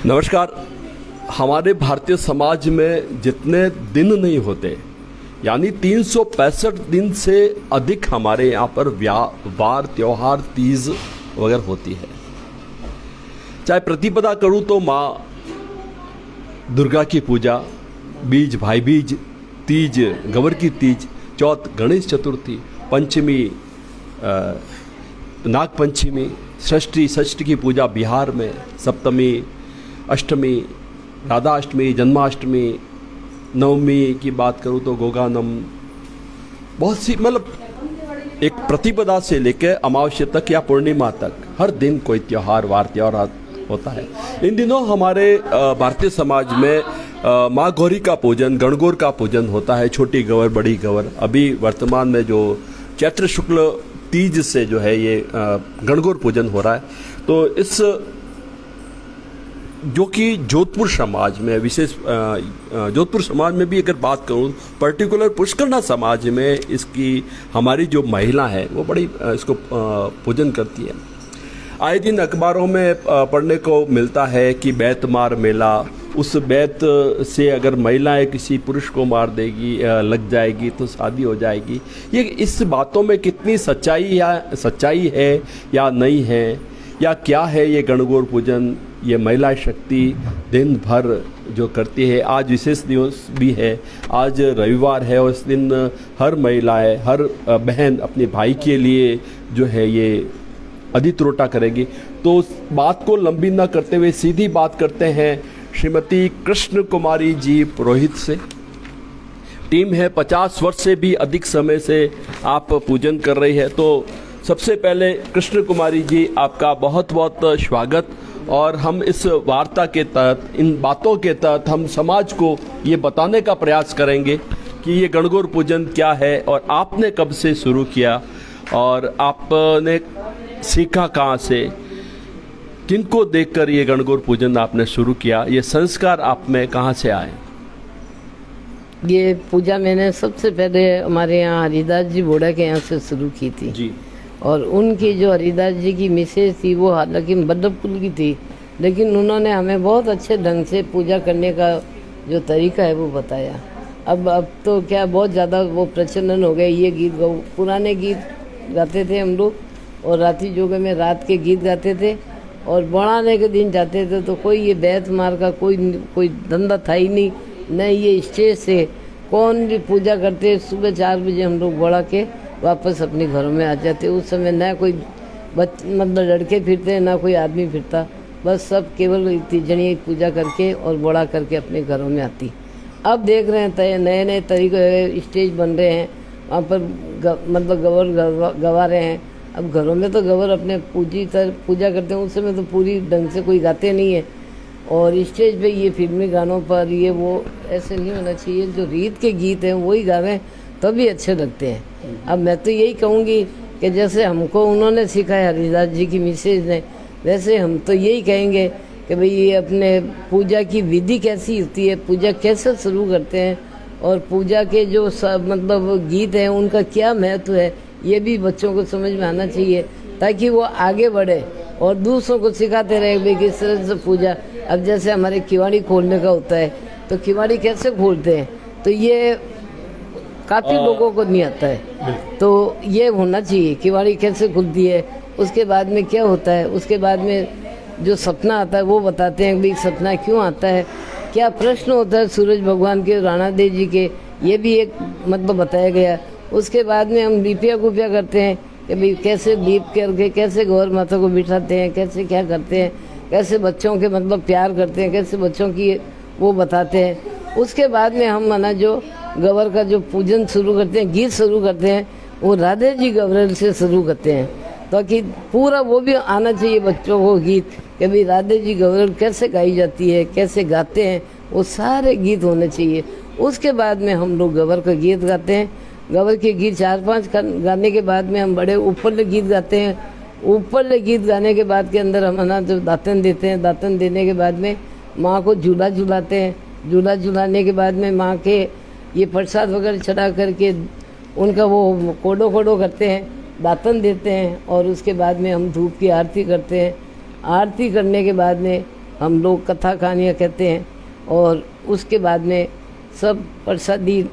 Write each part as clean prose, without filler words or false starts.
नमस्कार। हमारे भारतीय समाज में जितने दिन नहीं होते, यानी 365 दिन से अधिक हमारे यहाँ पर वार त्योहार तीज वगैरह होती है। चाहे प्रतिपदा करूँ तो माँ दुर्गा की पूजा, बीज भाई बीज, तीज गवर की तीज, चौथ गणेश चतुर्थी, पंचमी नाग पंचमी, षष्ठी की पूजा बिहार में, सप्तमी, अष्टमी, राधा अष्टमी, जन्माष्टमी, नवमी की बात करूँ तो गोगानम, बहुत सी मतलब एक प्रतिपदा से लेकर अमावस्या तक या पूर्णिमा तक हर दिन कोई त्यौहार वार त्योहार होता है। इन दिनों हमारे भारतीय समाज में माँ गौरी का पूजन, गणगौर का पूजन होता है, छोटी गौर बड़ी गौर। अभी वर्तमान में जो चैत्र शुक्ल तीज से जो है ये गणगौर पूजन हो रहा है। तो इस जो कि जोधपुर समाज में विशेष जोधपुर समाज में भी अगर बात करूं, पर्टिकुलर पुष्करना समाज में इसकी हमारी जो महिला है वो बड़ी इसको पूजन करती है। आए दिन अखबारों में पढ़ने को मिलता है कि बैत मार मेला, उस बैत से अगर महिलाएं किसी पुरुष को मार देगी, लग जाएगी तो शादी हो जाएगी। ये इस बातों में कितनी सच्चाई है या नहीं है, या क्या है ये गणगौर पूजन, ये महिला शक्ति दिन भर जो करती है। आज विशेष दिवस भी है, आज रविवार है और इस दिन हर महिलाएं, हर बहन अपने भाई के लिए जो है ये अधित्रोटा करेगी। तो उस बात को लंबी न करते हुए सीधी बात करते हैं श्रीमती कृष्ण कुमारी जी पुरोहित से। टीम है 50 वर्ष से भी अधिक समय से आप पूजन कर रही है। तो सबसे पहले कृष्ण कुमारी जी आपका बहुत बहुत स्वागत। और हम इस वार्ता के तहत, इन बातों के तहत हम समाज को ये बताने का प्रयास करेंगे कि ये गणगौर पूजन क्या है और आपने कब से शुरू किया और आपने सीखा कहाँ से, किनको देखकर ये गणगौर पूजन आपने शुरू किया, ये संस्कार आप में कहाँ से आए? ये पूजा मैंने सबसे पहले हमारे यहाँ हरिदास जी बोड़ा के यहाँ से शुरू की थी जी। और उनकी जो हरिदास जी की मिसेज थी वो हालांकि बल्लभ कुल की थी, लेकिन उन्होंने हमें बहुत अच्छे ढंग से पूजा करने का जो तरीका है वो बताया। अब तो क्या बहुत ज़्यादा वो प्रचलन हो गए, ये गीत पुराने गीत गाते थे हम लोग, और राती जोगे में रात के गीत गाते थे, और बढ़ाने के दिन जाते थे तो कोई ये बैत मार का कोई धंधा था ही नहीं, न ये स्टेज से कौन भी पूजा करते। सुबह 4 बजे हम लोग बढ़ा के वापस अपने घरों में आ जाते। उस समय न कोई मतलब लड़के फिरते, ना कोई आदमी फिरता, बस सब केवल तीजड़ी पूजा करके और बड़ा करके अपने घरों में आती। अब देख रहे हैं नए नए तरीके स्टेज बन रहे हैं, वहाँ पर मतलब गवर गवा रहे हैं। अब घरों में तो गवर अपने पूजा करते हैं, उस समय तो पूरी ढंग से कोई गाते नहीं है। और स्टेज पे ये फिल्मी गानों पर ये वो ऐसे नहीं होना चाहिए, जो रीत के गीत हैं वही गावें तभी अच्छे लगते हैं। अब मैं तो यही कहूँगी कि जैसे हमको उन्होंने सिखाया हरिदास जी की मिसेज ने, वैसे हम तो यही कहेंगे कि भाई ये अपने पूजा की विधि कैसी होती है, पूजा कैसे शुरू करते हैं, और पूजा के जो सब मतलब गीत हैं उनका क्या महत्व है, ये भी बच्चों को समझ में आना चाहिए, ताकि वो आगे बढ़े और दूसरों को सिखाते रहे भाई किस तरह से पूजा। अब जैसे हमारे किवाड़ी खोलने का होता है, तो किवाड़ी कैसे खोलते हैं, तो ये काफ़ी लोगों को नहीं आता है। तो ये होना चाहिए किवाड़ी कैसे खुलती है, उसके बाद में क्या होता है, उसके बाद में जो सपना आता है वो बताते हैं भाई सपना क्यों आता है, क्या प्रश्न होता है सूरज भगवान के, राणा देव जी के, ये भी एक मतलब बताया गया। उसके बाद में हम लीपिया गुपिया करते हैं कि भाई कैसे लीप करके कैसे गौर माता को बिठाते हैं, कैसे क्या करते हैं, कैसे बच्चों के मतलब प्यार करते हैं, कैसे बच्चों की वो बताते हैं। उसके बाद में हम माना जो गवर का जो पूजन शुरू करते हैं, गीत शुरू करते हैं, वो राधे जी गवरल से शुरू करते हैं, ताकि पूरा वो भी आना चाहिए बच्चों को गीत कि भाई राधे जी गवरल कैसे गाई जाती है, कैसे गाते हैं, वो सारे गीत होने चाहिए। उसके बाद में हम लोग गवर का गीत गाते हैं। गवर के गीत 4-5 गाने के बाद में हम बड़े ऊपर गीत गाते हैं। ऊपर गीत गाने के बाद के अंदर हम ना जब दातन देते हैं, दातन देने के बाद में माँ को झूला झुलाते हैं। झूला झुलाने के बाद में माँ के ये प्रसाद वगैरह चढ़ा करके उनका वो कोडो करते हैं, दातन देते हैं, और उसके बाद में हम धूप की आरती करते हैं। आरती करने के बाद में हम लोग कथा कहानियाँ कहते हैं, और उसके बाद में सब प्रसादी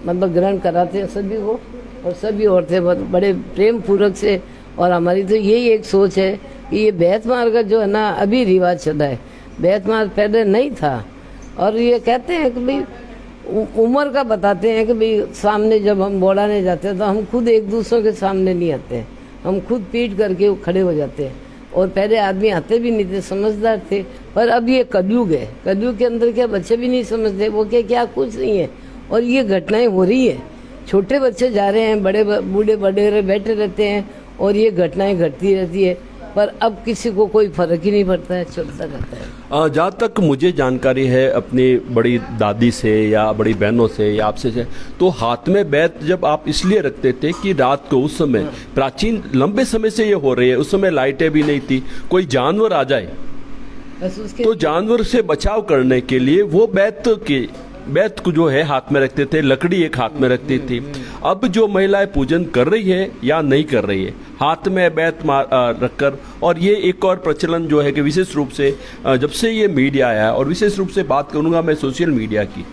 मतलब ग्रहण कराते हैं सभी को, और सभी औरतें बड़े प्रेम पूर्वक से। और हमारी तो यही एक सोच है कि ये बैत मार का जो है ना अभी रिवाज चला है, बैत मार पहले नहीं था। और ये कहते हैं कि भाई उम्र का बताते हैं कि भाई सामने जब हम बोड़ाने जाते हैं तो हम खुद एक दूसरों के सामने नहीं आते हैं, हम खुद पीट करके खड़े हो जाते हैं। और पहले आदमी आते भी नहीं थे, समझदार थे। पर अब ये कलयुग है, कलयुग के अंदर क्या बच्चे भी नहीं समझते, वो क्या कुछ नहीं है। और ये घटनाएं हो रही है, छोटे बच्चे जा रहे हैं, बड़े बूढ़े बड़े बैठे रहते हैं, और ये घटनाएं घटती रहती है। पर अब किसी को कोई फर्क ही नहीं पड़ता है, चलता रहता है। जहाँ तक मुझे जानकारी है अपनी बड़ी दादी से या बड़ी बहनों से या आपसे से, तो हाथ में बैत जब आप इसलिए रखते थे कि रात को, उस समय प्राचीन लंबे समय से ये हो रही है, उस समय लाइटें भी नहीं थी, कोई जानवर आ जाए बस उसके तो जानवर से बचाव करने के लिए वो बैत को जो है हाथ में रखते थे, लकड़ी एक हाथ में रखती थी। अब जो महिलाएं पूजन कर रही है या नहीं कर रही है, हाथ में बैत रखकर, और ये एक और प्रचलन जो है कि विशेष रूप से जब से ये मीडिया आया है, और विशेष रूप से बात करूंगा मैं सोशल मीडिया की,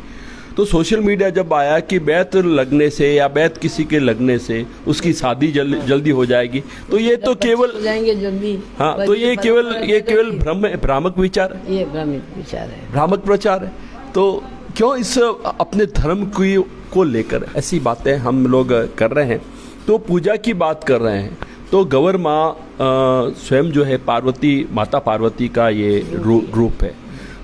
तो सोशल मीडिया जब आया कि बैत लगने से या बैत किसी के लगने से उसकी शादी जल्दी हो जाएगी, तो ये तो केवल हो जाएंगे जल्दी। हाँ, तो ये केवल भ्रामक विचार, ये भ्रामक विचार है, भ्रामक प्रचार है। तो क्यों इस अपने धर्म को लेकर ऐसी बातें हम लोग कर रहे हैं? तो पूजा की बात कर रहे हैं, तो गौर माँ स्वयं जो है पार्वती, माता पार्वती का ये रूप है।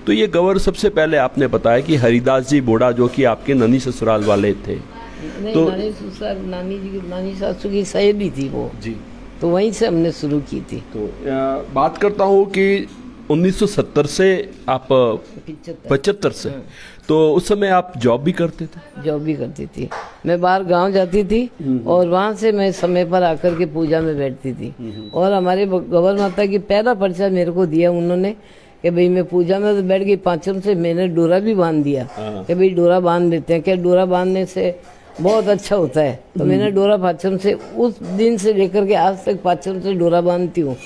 तो ये गौर सबसे पहले आपने बताया कि हरिदास जी बोड़ा जो कि आपके ननी ससुराल वाले थे, तो नानी सासू की सहेली थी वो जी, तो वहीं से हमने शुरू की थी। तो बात करता हूँ कि 1970 से आप 75 से, तो उस समय आप जॉब भी करते थे? जॉब भी करती थी, मैं बाहर गांव जाती थी और वहां से मैं समय पर आकर के पूजा में बैठती थी। और हमारे गौर माता की पहला पर्चा मेरे को दिया उन्होंने कि भाई मैं पूजा में तो बैठ गई, पांचम से मैंने डोरा भी बांध दिया कि भाई डोरा बांध लेते हैं, क्या डोरा बांधने से बहुत अच्छा होता है। तो मैंने डोरा पाचम से, उस दिन से लेकर के आज तक पाचम से डोरा बांधती हूँ।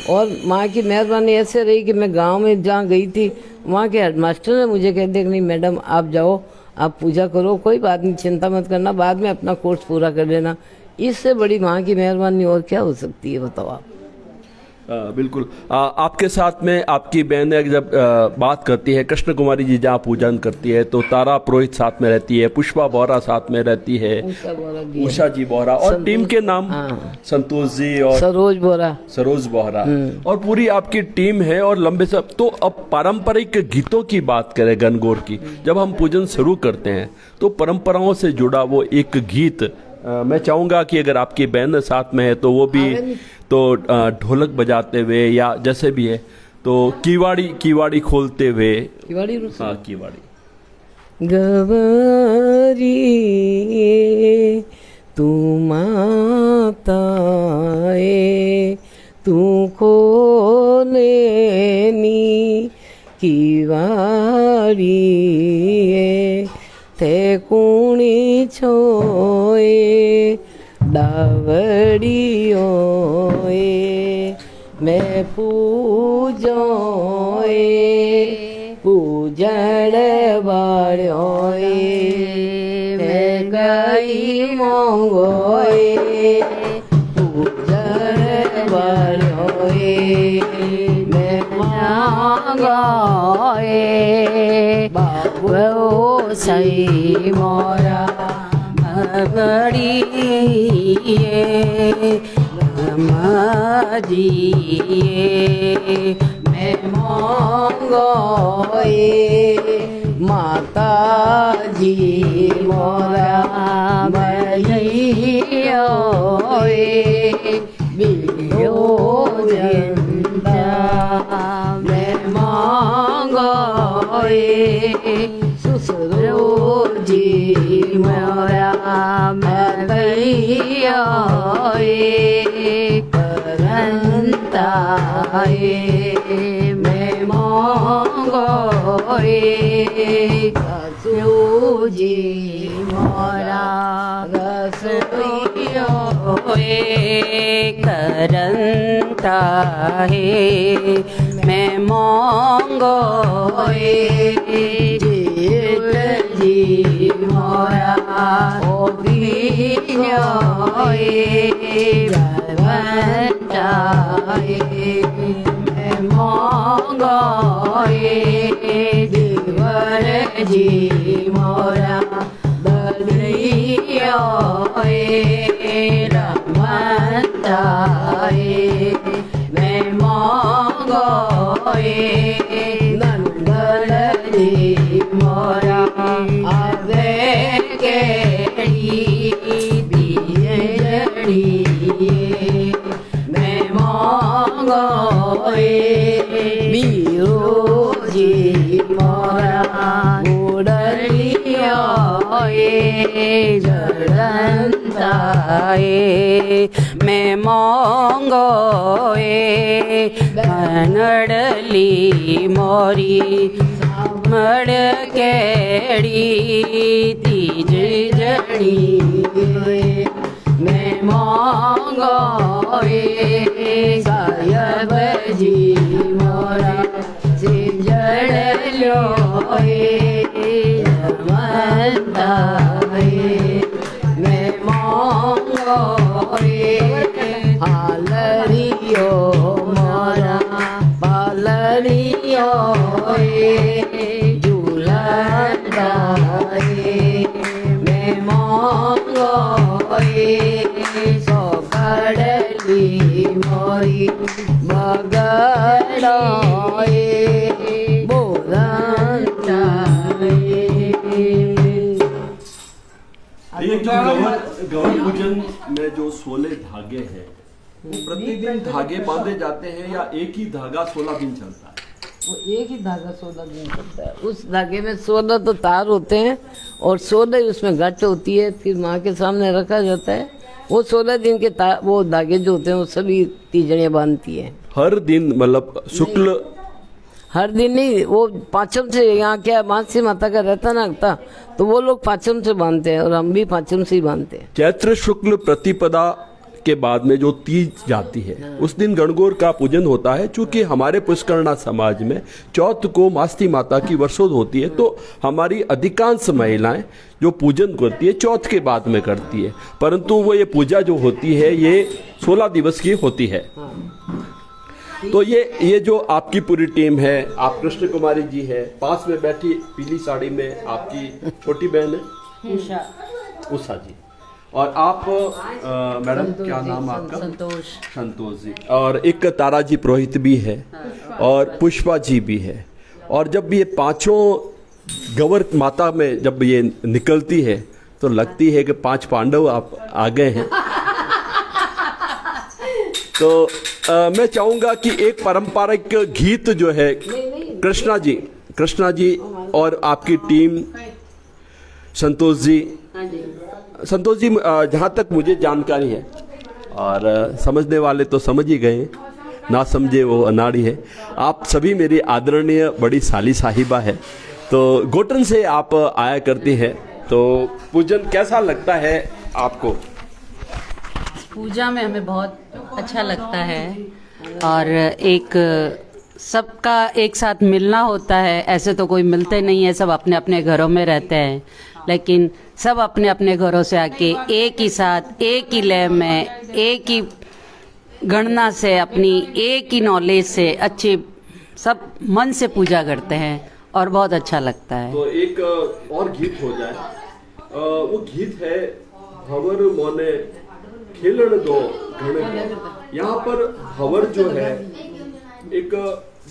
और माँ की मेहरबानी ऐसे रही कि मैं गांव में जहाँ गई थी वहाँ के हेडमास्टर ने मुझे कह दिया कि नहीं मैडम आप जाओ, आप पूजा करो, कोई बात नहीं, चिंता मत करना, बाद में अपना कोर्स पूरा कर लेना। इससे बड़ी माँ की मेहरबानी और क्या हो सकती है, बताओ आप। बिल्कुल। आपके साथ में आपकी बहन जब बात करती है, कृष्ण कुमारी जी जहाँ पूजन करती है, तो तारा पुरोहित साथ में रहती है, पुष्पा बोहरा साथ में रहती है, उषा जी बोहरा, और टीम के नाम संतोष जी और सरोज बोहरा, और पूरी आपकी टीम है और लंबे सब। तो अब पारंपरिक गीतों की बात करें गणगौर की, जब हम पूजन शुरू करते हैं तो परंपराओं से जुड़ा वो एक गीत मैं चाहूँगा कि अगर आपकी बहन साथ में है तो वो भी, तो ढोलक बजाते हुए या जैसे भी है, तो किवाड़ी खोलते हुए, किवाड़ी गवरी तू माता है, तू खोले नी किवाड़ी ते कुणी छोए डावड़ियों मैं पूजोए पूजन वालोए मैं गई मोंगोए पूजन वालोए मैं मांगोए बाबू सही मोरा मैं मांगोए माता जी मोरा मैयोए बियो जिंदा मैं मांगोए ससुरो जी मोरा करंता मैं मांगोए ससुरो जी मोरा रसोई करंता है मैं मांगो जेठ जी मोरा ओ बीनोए बचाए मैं मांगो देवर जी मोरा दलियोए रमताए मैं मांगोए नंदल जी मोरा आवे केड़ी बिजड़ी मैं मांगोए बीरो जी मोरा उड़लियोए जड़ंताए मैं मांगोए बनड़ली मोरी मड़ केड़ी तीज जड़ी मैं मांगोए सायब जी मोरा से जड़लोए रमताए मैं मांगोए हालरियो मोरा पालरियो झूलताए मैं मांगोए सोकड़ली मोरी बगड़ोए ये जो गौर पूजन में जो 16 धागे हैं वो प्रतिदिन धागे बांधे जाते हैं या एक ही धागा 16 दिन चलता है? वो एक ही धागा 16 दिन चलता है। उस धागे में 16 तो तार होते हैं और 16 उसमें गठ होती है, फिर माँ के सामने रखा जाता है। वो 16 दिन के तार वो धागे जो होते हैं वो सभी तीजड़ियाँ बांधती है। हर दिन मतलब शुक्ल हर दिन नहीं, वो पाँचम से, यहाँ क्या मानसी माता का रहता ना था तो वो लोग पाँचम से बांधते हैं और हम भी पाँचम से ही बांधते हैं। चैत्र शुक्ल प्रतिपदा के बाद में जो तीज जाती है उस दिन गणगौर का पूजन होता है। चूंकि हमारे पुष्करणा समाज में चौथ को मास्ती माता की वर्षोद होती है तो हमारी अधिकांश महिलाएं जो पूजन करती है चौथ के बाद में करती है, परंतु वो ये पूजा जो होती है ये 16 दिवस की होती है। तो ये जो आपकी पूरी टीम है, आप कृष्ण कुमारी जी है, पास में बैठी पीली साड़ी में आपकी छोटी बहन है उषा जी, और आप मैडम क्या नाम आपका? संतोष जी, और एक ताराजी पुरोहित भी है और पुष्पा जी भी है। और जब ये पांचों गवर माता में जब ये निकलती है तो लगती है कि 5 पांडव आप आ गए हैं। तो मैं चाहूंगा कि एक पारंपरिक गीत जो है कृष्णा जी और आपकी टीम संतोष जी, जहाँ तक मुझे जानकारी है और समझने वाले तो समझ ही गए, ना समझे वो अनाड़ी है। आप सभी मेरी आदरणीय बड़ी साली साहिबा है, तो गोटन से आप आया करती है, तो पूजन कैसा लगता है आपको? पूजा में हमें बहुत अच्छा लगता है और एक सबका एक साथ मिलना होता है। ऐसे तो कोई मिलते नहीं है, सब अपने अपने घरों में रहते हैं, लेकिन सब अपने अपने घरों से आके एक ही साथ एक ही लय में एक ही गणना से अपनी एक ही नॉलेज से अच्छे सब मन से पूजा करते हैं और बहुत अच्छा लगता है। तो एक और गीत हो जाए, वो गीत है हवर मोने खेलन दो घण। यहाँ पर हवर जो है एक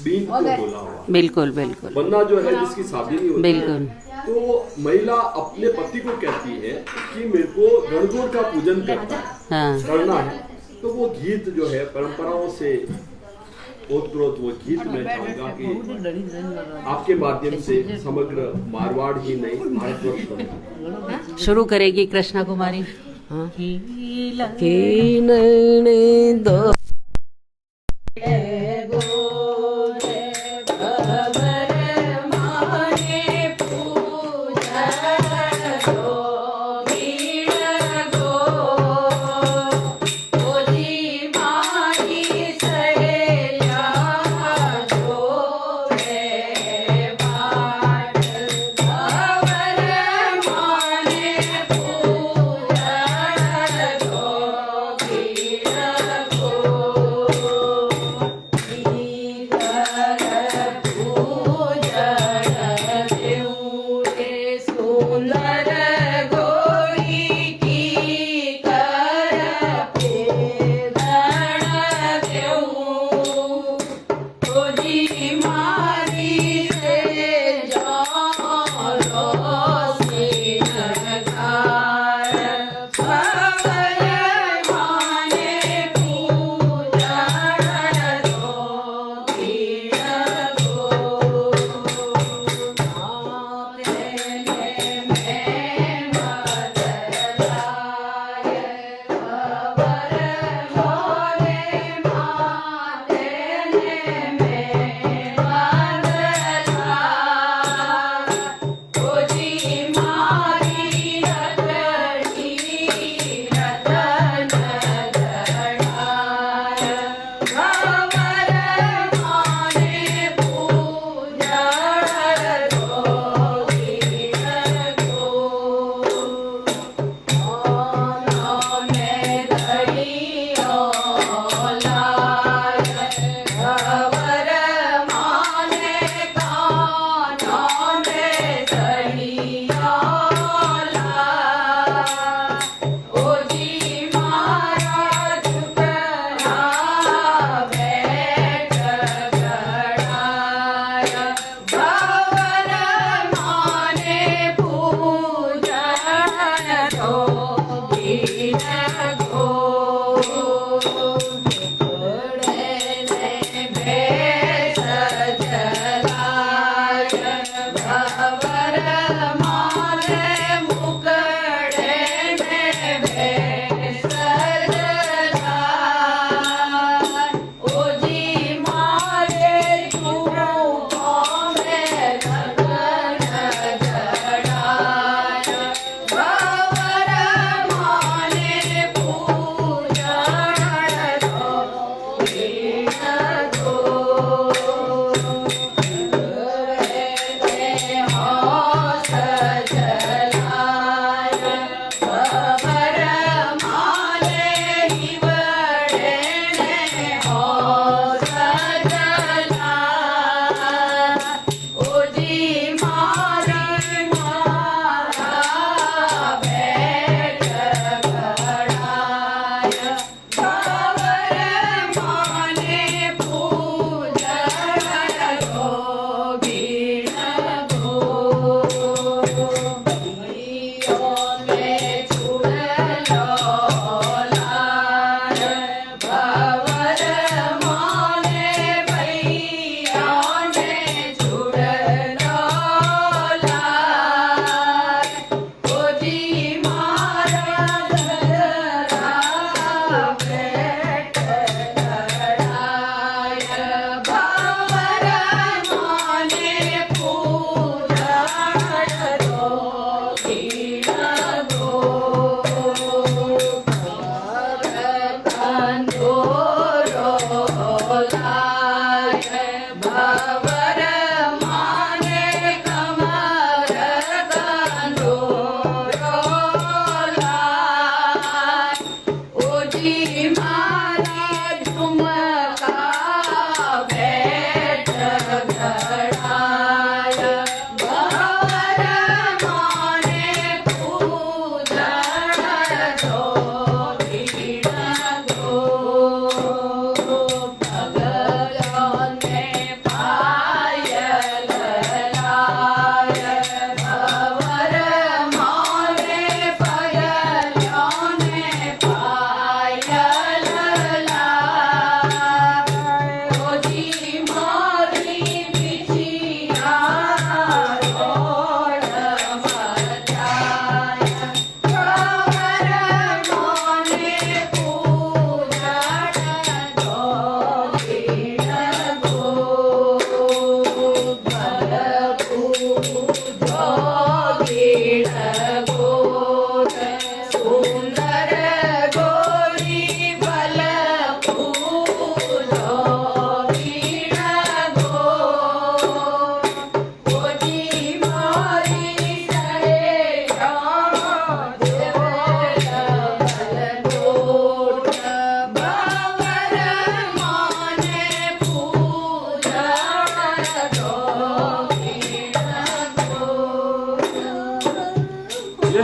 बीन को बोला हुआ, बिल्कुल बिल्कुल, वरना जो है जिसकी शादी नहीं होती बिल्कुल, तो महिला अपने पति को कहती है कि मेरे को गणगौर का पूजन करना है। तो वो गीत जो है परंपराओं से ओतप्रोत वो गीत मैं चाहूंगा कि आपके माध्यम से समग्र मारवाड़ ही नहीं भारतवर्ष शुरू करेगी कृष्णा कुमारी। दो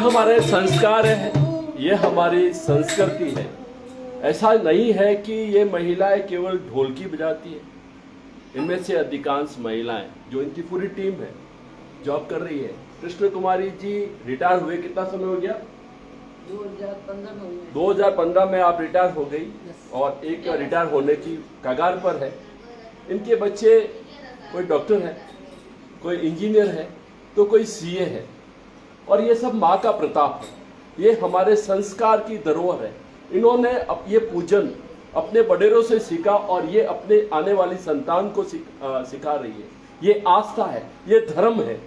हमारे संस्कार है, ये हमारी संस्कृति है। ऐसा नहीं है कि ये महिलाएं केवल ढोलकी बजाती है। इनमें से अधिकांश महिलाएं, जो इनकी पूरी टीम है, जॉब कर रही है। कृष्ण कुमारी जी रिटायर हुए कितना समय हो गया? 2015 में आप रिटायर हो गई और एक रिटायर होने की कगार पर है। इनके बच्चे कोई डॉक्टर है, कोई इंजीनियर है, तो कोई सीए है, और ये सब माँ का प्रताप है। ये हमारे संस्कार की धरोहर है। इन्होंने ये पूजन अपने बड़ेरों से सीखा और ये अपने आने वाली संतान को सिखा रही है। ये आस्था है, ये धर्म है,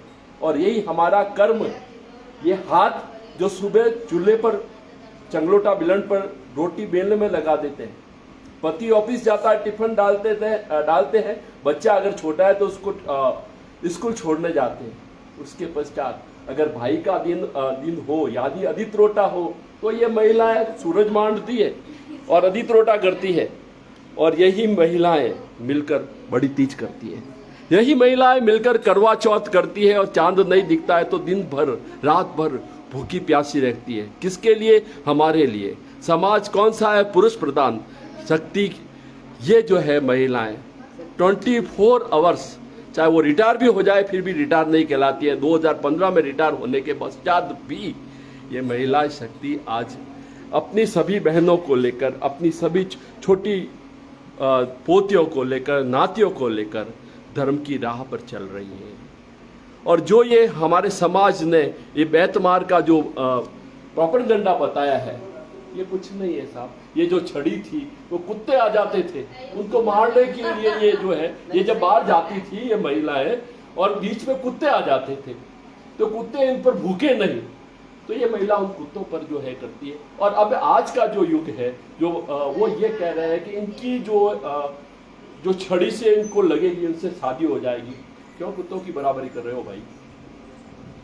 और यही हमारा कर्म है। ये हाथ जो सुबह चूल्हे पर चंगलोटा बिलन पर रोटी बेलने में लगा देते हैं, पति ऑफिस जाता है, टिफिन डालते हैं, बच्चा अगर छोटा है तो उसको स्कूल छोड़ने जाते हैं। उसके पश्चात अगर भाई का दिन हो, यादी अधित रोटा हो, तो ये महिलाएं सूरज मांडती है और अधित रोटा करती है। और यही महिलाएं मिलकर बड़ी तीज करती है। यही महिलाएं मिलकर करवा चौथ करती है, और चांद नहीं दिखता है तो दिन भर रात भर भूखी प्यासी रहती है। किसके लिए? हमारे लिए। समाज कौन सा है? पुरुष प्रधान शक्ति। ये जो है महिलाएं 24 आवर्स, चाहे वो रिटायर भी हो जाए फिर भी रिटायर नहीं कहलाती है। 2015 में रिटायर होने के पश्चात भी ये महिला शक्ति आज अपनी सभी बहनों को लेकर, अपनी सभी छोटी पोतियों को लेकर, नातियों को लेकर धर्म की राह पर चल रही है। और जो ये हमारे समाज ने ये बैतमार का जो प्रोपेगेंडा बताया है, ये कुछ नहीं है साहब। ये जो छड़ी थी, वो कुत्ते आ जाते थे उनको मारने के लिए। ये जो है, ये जब बाहर जाती थी ये महिलाएं, और बीच में कुत्ते आ जाते थे, तो कुत्ते इन पर भूखे नहीं, तो ये महिला उन कुत्तों पर जो है करती है। और अब आज का जो युग है, जो वो ये कह रहे हैं कि इनकी जो छड़ी से इनको लगेगी, उनसे शादी हो जाएगी। क्यों कुत्तों की बराबरी कर रहे हो भाई?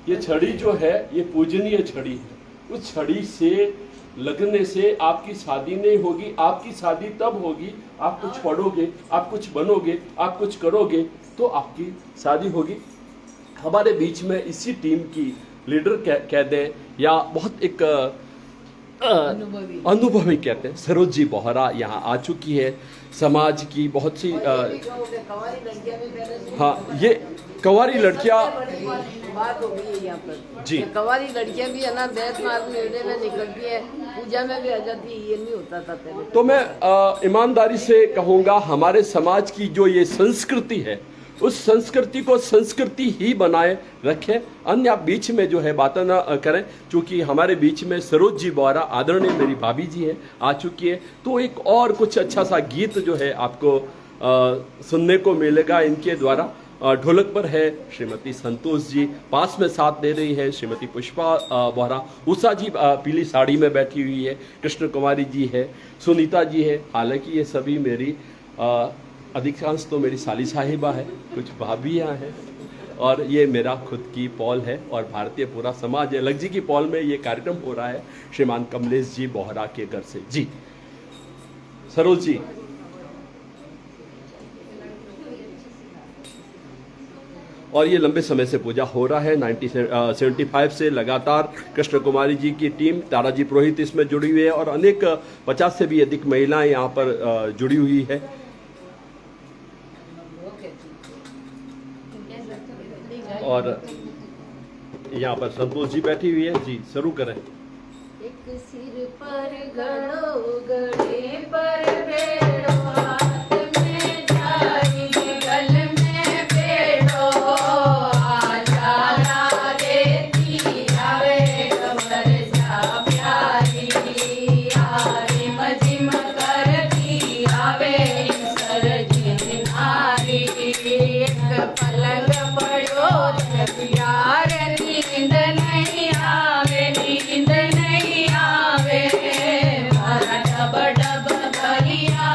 ये छड़ी जो है, ये पूजनीय छड़ी है। उस छड़ी से लगने से आपकी शादी नहीं होगी। आपकी शादी तब होगी, आप कुछ पढ़ोगे, आप कुछ बनोगे, आप कुछ करोगे, तो आपकी शादी होगी। हमारे बीच में इसी टीम की लीडर कह दें या बहुत एक अनुभवी कहते हैं, सरोज जी बोहरा यहाँ आ चुकी है। समाज की बहुत सी हाँ, ये कंवारी लड़कियाँ बात हो गई है यहाँ पर जी। कंवारी लड़कियाँ भी है ना, बैतमार मेले में निकलती है, पूजा में भी आ जाती है। ये नहीं होता था पहले। तो मैं ईमानदारी से कहूँगा, हमारे समाज की जो ये संस्कृति है, उस संस्कृति को संस्कृति ही बनाए रखें। अन्य आप बीच में जो है बातें ना करें। क्योंकि हमारे बीच में सरोज जी बोहरा आदरणीय मेरी भाभी जी है, आ चुकी है, तो एक और कुछ अच्छा सा गीत जो है आपको सुनने को मिलेगा इनके द्वारा। ढोलक पर है श्रीमती संतोष जी, पास में साथ दे रही है श्रीमती पुष्पा बोहरा, उषा जी पीली साड़ी में बैठी हुई है, कृष्ण कुमारी जी है, सुनीता जी है। हालांकि ये सभी मेरी अधिकांश तो मेरी साली साहिबा है, कुछ भाभियाँ हैं, और ये मेरा खुद की पॉल है, और भारतीय पूरा समाज है। लग जी की पॉल में ये कार्यक्रम हो रहा है श्रीमान कमलेश जी बोहरा के घर से। जी सरोज जी। और ये लंबे समय से पूजा हो रहा है, 1975 से लगातार। कृष्ण कुमारी जी की टीम, ताराजी पुरोहित इसमें जुड़ी हुई है, और अनेक 50 से भी अधिक महिलाएं यहाँ पर जुड़ी हुई है। और यहाँ पर संतोष जी बैठी हुई है। जी शुरू करें। एक सिर पर घड़ो घड़े पर बेड़ो, हाथ में झाड़ी गल में बेड़ो, आजा देती आवे खबर जा प्यारी, आरी मजिम करती आवे सरजी नारी, एक पलंग पड़ो प्यार नींद नहीं आवे, नींद नहीं आवे, मारा डब डब भरिया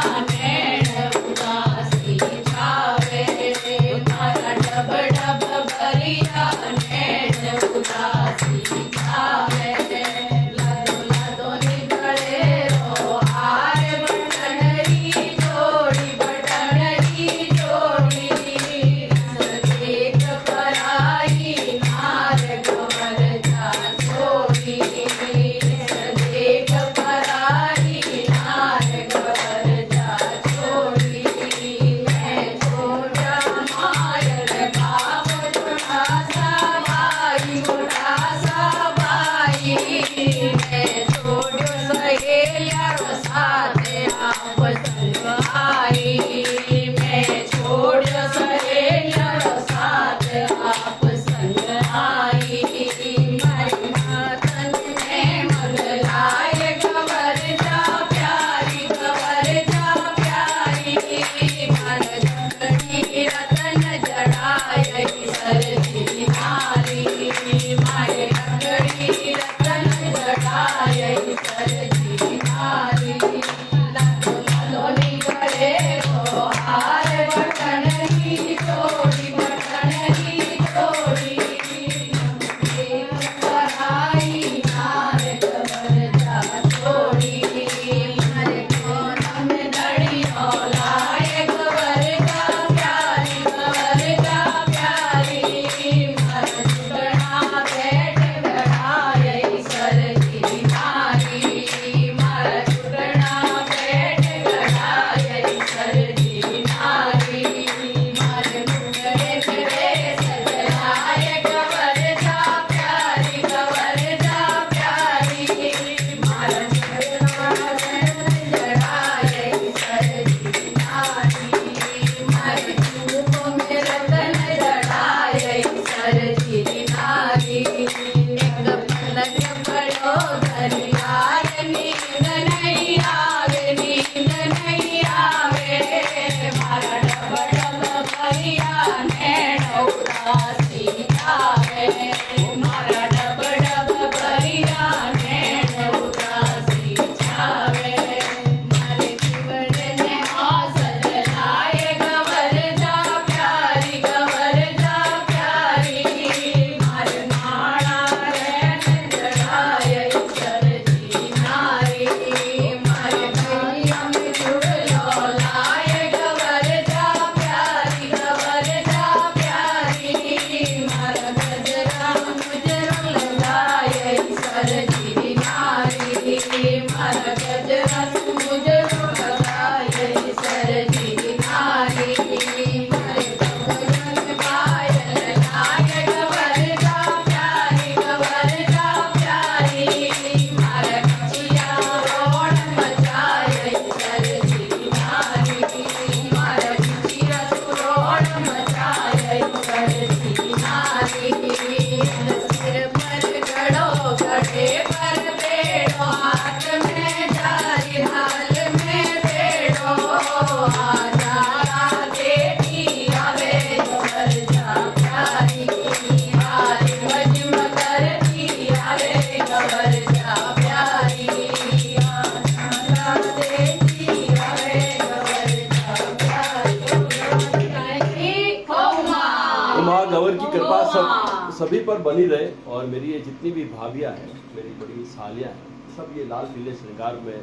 सर जीरी नारी एक पलक पड़ो दरियार नींद नहीं आवे मारा डब डब भरिया ने उदासी आवे मारा डब डब भरिया ने उदासी आवे मारे जीवन ने हौसल लाए गवर जा प्यारी मारे माड़ा रहन जड़ाए सर जी नारी मारे भैया में जुड़लो लाए गवर जा प्यारी मारा गजरा मुजरा लगाए सर जी नारी मारा गजरा मुजरा लगाए सर जी नारी मारे भगवान पायल लाए गवर जा प्यारी मारा कचिया रोड मचाए सर जी नारी मारा कचिया रोड मचाए सर जी नारी सिर पर गड़ो गड़े पर बेड़ो हाथ में जारी हाल में बेड़ो आजा देती आवे गवर जा प्यारी हारी मजम करती आवे गवर जा प्यारी आजा देती आवे गवर जा प्यारी खौमा माँ गवर की कृपा सभी पर बनी रहे और मेरी ये जितनी भी भाभियाँ हैं, मेरी बड़ी सालियाँ हैं, सब ये लाल पीले श्रृंगार में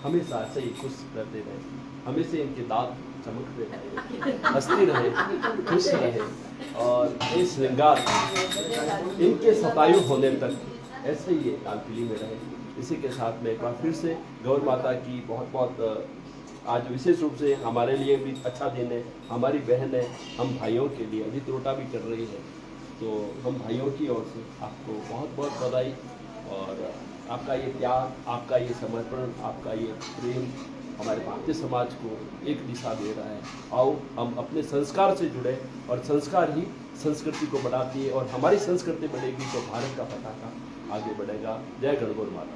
हमेशा ऐसे ही खुश रहते रहे, हमेशा इनके दांत चमकते रहे, हंसती रहे, खुश रहे और ये श्रृंगार इनके शतायु होने तक ऐसे ही ये लाल पीली में रहे। इसी के साथ में एक बार फिर से गौर माता की बहुत बहुत आज विशेष रूप से हमारे लिए भी अच्छा दिन है, हमारी बहन है, हम भाइयों के लिए अभी त्रोटा भी कर रही है, तो हम भाइयों की ओर से आपको बहुत बहुत बधाई और आपका ये प्यार, आपका ये समर्पण, आपका ये प्रेम हमारे भारतीय समाज को एक दिशा दे रहा है। आओ हम अपने संस्कार से जुड़े और संस्कार ही संस्कृति को बढ़ाती है और हमारी संस्कृति बढ़ेगी तो भारत का पताका आगे बढ़ेगा। जय गणगौर माता।